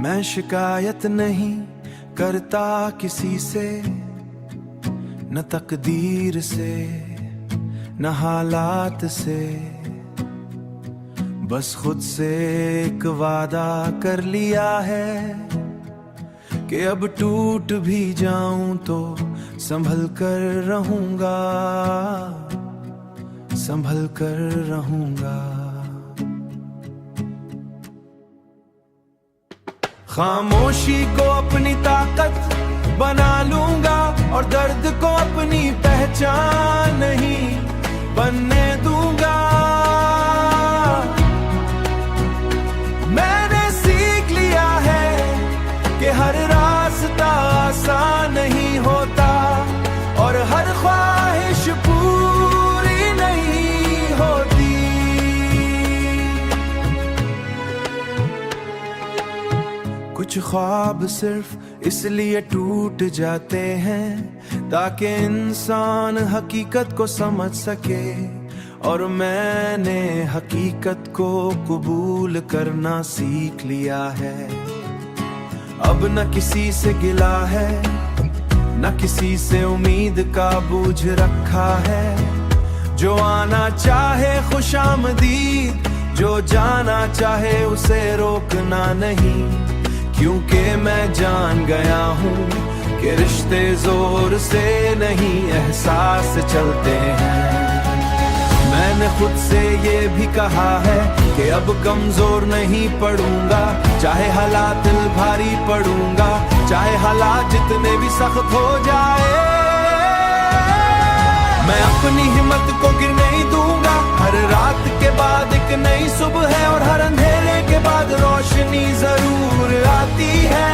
मैं शिकायत नहीं करता किसी से, न तकदीर से न हालात से, बस खुद से एक वादा कर लिया है कि अब टूट भी जाऊं तो संभल कर रहूंगा, संभल कर रहूंगा। खामोशी को अपनी ताकत बना लूंगा और दर्द को अपनी पहचान नहीं बनने दूंगा। मैंने सीख लिया है कि हर रास्ता आसान नहीं होता और हर ख्वाहिश पूरी नहीं होती। कुछ ख्वाब सिर्फ इसलिए टूट जाते हैं ताकि इंसान हकीकत को समझ सके, और मैंने हकीकत को कबूल करना सीख लिया है। अब न किसी से गिला है, न किसी से उम्मीद का बोझ रखा है। जो आना चाहे खुशामदीद, जो जाना चाहे उसे रोकना नहीं, क्योंकि मैं जान गया हूँ कि रिश्ते जोर से नहीं एहसास चलते हैं। मैंने खुद से ये भी कहा है कि अब कमजोर नहीं पड़ूंगा, चाहे हालात दिल भारी पड़ूंगा, चाहे हालात जितने भी सख्त हो जाए। मैं अपनी हिम्मत को गिर नहीं दूंगा। हर रात के बाद एक नई सुबह है और हर अंधेरे के बाद रोशनी जरूर आती है।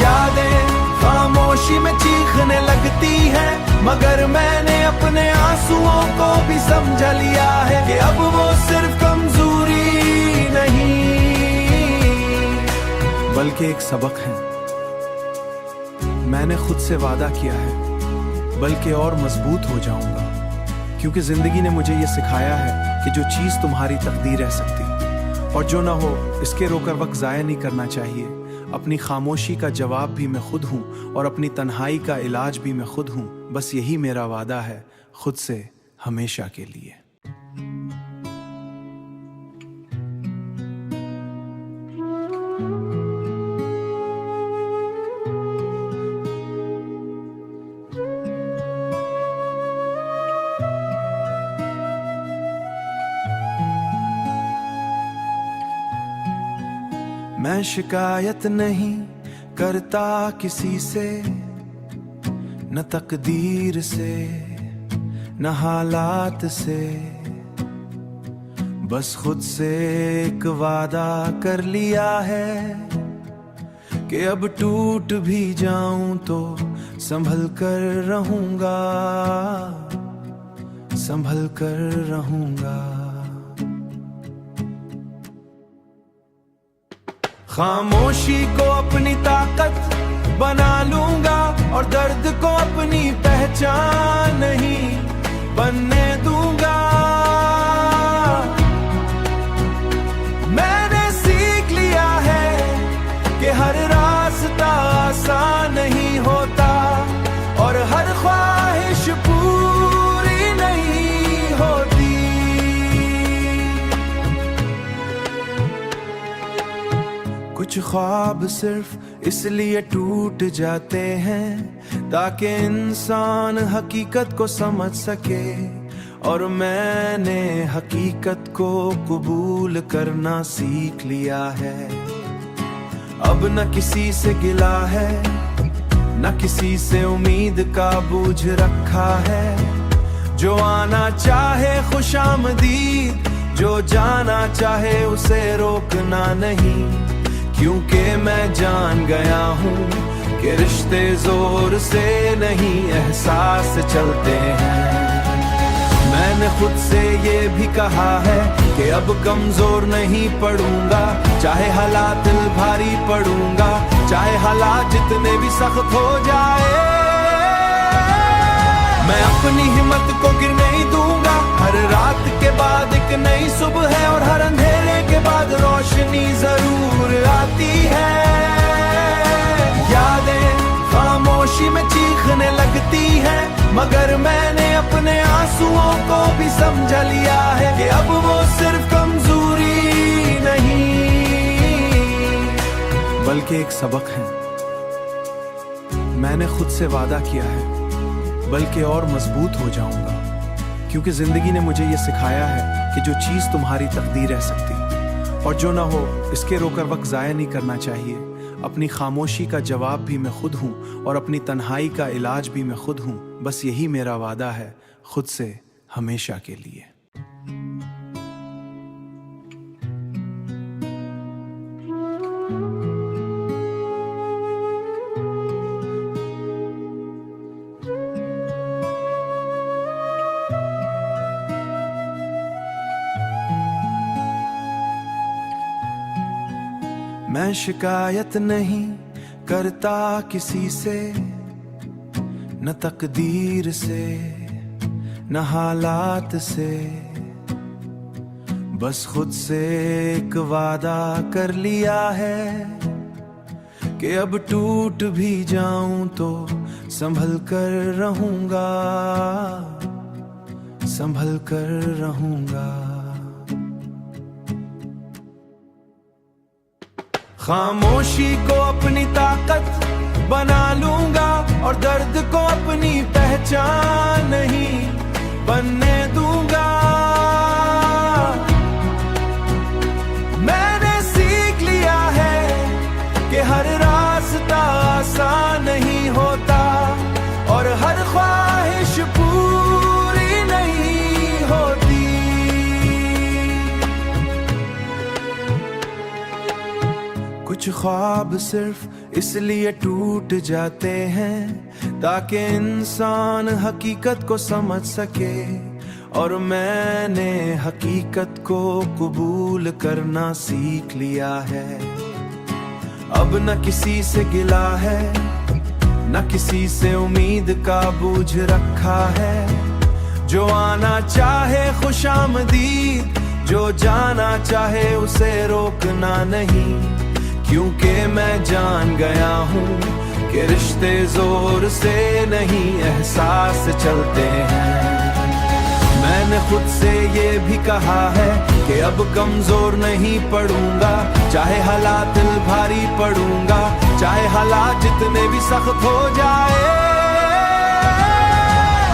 यादें खामोशी में चीखने लगती हैं, मगर मैंने अपने आंसुओं को भी समझ लिया है कि अब वो सिर्फ कमजोरी नहीं बल्कि एक सबक है। मैंने खुद से वादा किया है बल्कि और मजबूत हो जाऊंगा, क्योंकि जिंदगी ने मुझे ये सिखाया है कि जो चीज तुम्हारी तकदीर रह सकती और जो ना हो इसके रोकर वक्त जाया नहीं करना चाहिए। अपनी खामोशी का जवाब भी मैं खुद हूँ और अपनी तन्हाई का इलाज भी मैं खुद हूँ। बस यही मेरा वादा है खुद से हमेशा के लिए। मैं शिकायत नहीं करता किसी से, न तकदीर से न हालात से, बस खुद से एक वादा कर लिया है कि अब टूट भी जाऊं तो संभल कर रहूंगा, संभल कर रहूंगा। खामोशी को अपनी ताकत बना लूंगा और दर्द को अपनी पहचान नहीं बनने दूंगा। मैंने सीख लिया है कि हर रास्ता आसान नहीं होता और हर ख्वाहिश पूरी नहीं होती। कुछ ख्वाब सिर्फ इसलिए टूट जाते हैं ताकि इंसान हकीकत को समझ सके, और मैंने हकीकत को कबूल करना सीख लिया है। अब न किसी से गिला है, न किसी से उम्मीद का बोझ रखा है। जो आना चाहे खुशामदीद, जो जाना चाहे उसे रोकना नहीं, क्योंकि मैं जान गया हूँ कि रिश्ते जोर से नहीं एहसास चलते हैं। मैंने खुद से ये भी कहा है कि अब कमजोर नहीं पड़ूंगा, चाहे हालात दिल भारी पड़ूंगा, चाहे हालात जितने भी सख्त हो जाए। मैं अपनी हिम्मत को गिर नहीं दूंगा। हर रात के बाद एक नई सुबह है और हर अंधेरे के बाद रोशनी जरूर आती मगर मैंने अपने आंसुओं को भी समझ लिया है कि अब वो सिर्फ कमजोरी नहीं बल्कि एक सबक है। मैंने खुद से वादा किया है बल्कि और मजबूत हो जाऊंगा, क्योंकि जिंदगी ने मुझे ये सिखाया है कि जो चीज तुम्हारी तकदीर रह सकती और जो ना हो इसके रोकर वक्त जाया नहीं करना चाहिए। अपनी खामोशी का जवाब भी मैं खुद हूँ और अपनी तन्हाई का इलाज भी मैं खुद हूँ। बस यही मेरा वादा है खुद से हमेशा के लिए। मैं शिकायत नहीं करता किसी से, न तकदीर से न हालात से, बस खुद से एक वादा कर लिया है कि अब टूट भी जाऊं तो संभल कर रहूंगा, संभल कर रहूंगा। खामोशी को अपनी ताकत बना लूंगा और दर्द को अपनी पहचान नहीं बनने दूंगा। मैंने सीख लिया है कि हर रास्ता आसान नहीं होता और हर ख्वाहिश पूरी नहीं होती। कुछ ख्वाब सिर्फ इसलिए टूट जाते हैं ताकि इंसान हकीकत को समझ सके, और मैंने हकीकत को कबूल करना सीख लिया है। अब न किसी से गिला है न किसी से उम्मीद का बोझ रखा है। जो आना चाहे खुशामदीद, जो जाना चाहे उसे रोकना नहीं, क्योंकि मैं जान गया हूँ कि रिश्ते जोर से नहीं एहसास चलते हैं। मैंने खुद से ये भी कहा है कि अब कमजोर नहीं पड़ूंगा, चाहे हालात दिल भारी पड़ूंगा, चाहे हालात जितने भी सख्त हो जाए।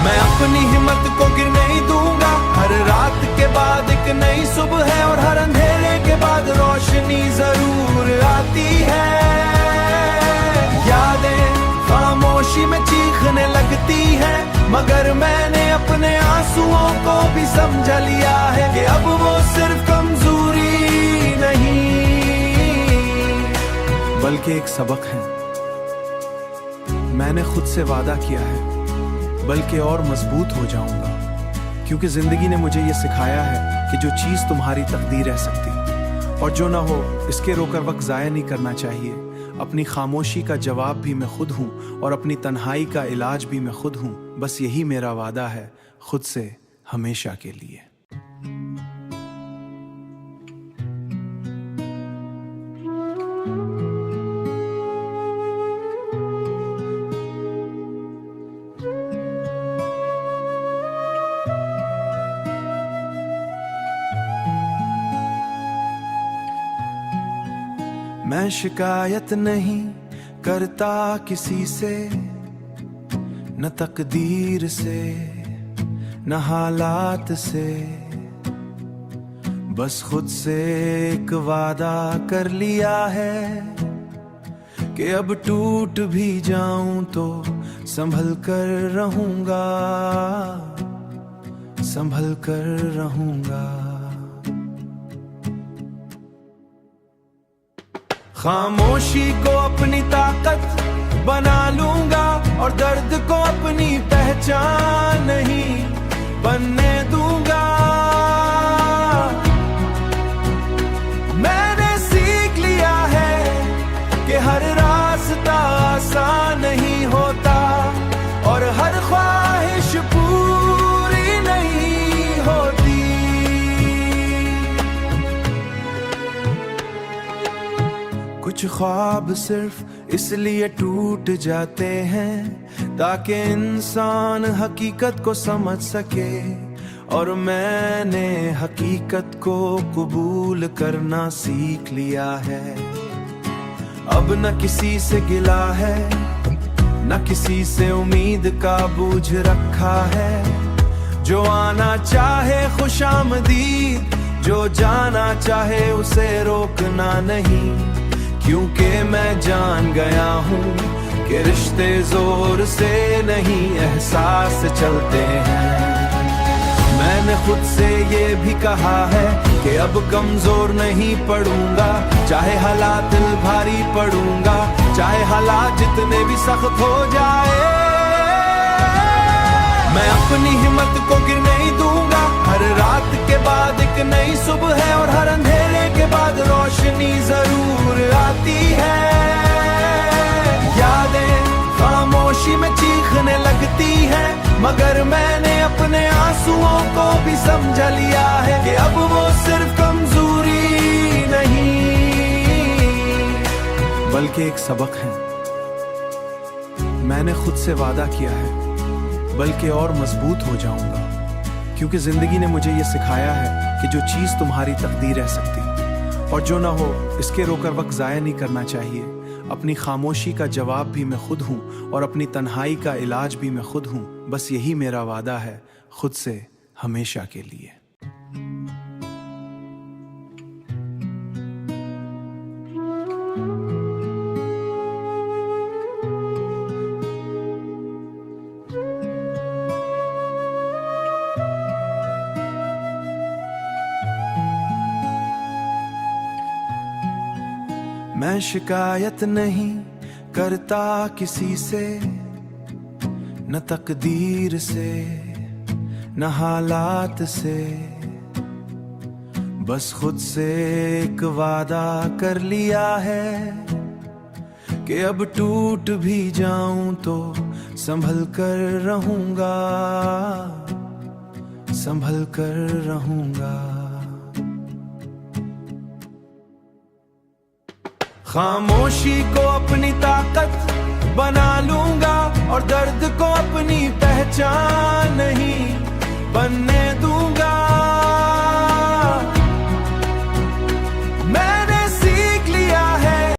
मैं अपनी हिम्मत को गिर नहीं दूंगा। हर रात के बाद एक नई सुबह है और हर अंधेरे के बाद रोशनी जरूर आती है। यादें खामोशी में चीखने लगती हैं, मगर मैंने अपने आंसुओं को भी समझ लिया है कि अब वो सिर्फ कमजोरी नहीं बल्कि एक सबक है। मैंने खुद से वादा किया है बल्कि और मजबूत हो जाऊंगा, क्योंकि जिंदगी ने मुझे ये सिखाया है कि जो चीज तुम्हारी तकदीर रह सकती और जो ना हो इसके रोकर वक्त जाया नहीं करना चाहिए। अपनी खामोशी का जवाब भी मैं खुद हूँ और अपनी तन्हाई का इलाज भी मैं खुद हूँ। बस यही मेरा वादा है खुद से हमेशा के लिए। मैं शिकायत नहीं करता किसी से, न तकदीर से न हालात से, बस खुद से एक वादा कर लिया है कि अब टूट भी जाऊं तो संभल कर रहूंगा, संभल कर रहूंगा। खामोशी को अपनी ताकत बना लूंगा और दर्द को अपनी पहचान नहीं बनने दूंगा। मैंने सीख लिया है कि हर रास्ता आसान नहीं होता और हर ख्वाहिश पूरी नहीं होती। कुछ ख्वाब सिर्फ इसलिए टूट जाते हैं ताकि इंसान हकीकत को समझ सके। और मैंने हकीकत को कबूल करना सीख लिया है। अब न किसी से गिला है, न किसी से उम्मीद का बोझ रखा है। जो आना चाहे खुशामदीद, जो जाना चाहे उसे रोकना नहीं। क्योंकि मैं जान गया हूँ कि रिश्ते जोर से नहीं एहसास चलते हैं। मैंने खुद से ये भी कहा है कि अब कमजोर नहीं पड़ूंगा, चाहे हालात दिल भारी पड़ूंगा, चाहे हालात जितने भी सख्त हो जाए। मैं अपनी हिम्मत को गिर नहीं दूंगा। हर रात के बाद एक नई सुबह है और हर अंधेरे के बाद रोशनी जरूर आती है। यादें खामोशी में चीखने लगती हैं, मगर मैंने अपने आंसुओं को भी समझ लिया है कि अब वो सिर्फ कमजोरी नहीं बल्कि एक सबक है। मैंने खुद से वादा किया है बल्कि और मजबूत हो जाऊंगा, क्योंकि जिंदगी ने मुझे ये सिखाया है कि जो चीज तुम्हारी तकदीर रह सकती और जो ना हो इसके रोकर वक्त जाया नहीं करना चाहिए। अपनी खामोशी का जवाब भी मैं खुद हूँ और अपनी तन्हाई का इलाज भी मैं खुद हूँ। बस यही मेरा वादा है खुद से हमेशा के लिए। मैं शिकायत नहीं करता किसी से, न तकदीर से न हालात से। बस खुद से एक वादा कर लिया है कि अब टूट भी जाऊं तो संभल कर रहूंगा, संभल कर रहूंगा। खामोशी को अपनी ताकत बना लूंगा और दर्द को अपनी पहचान नहीं बनने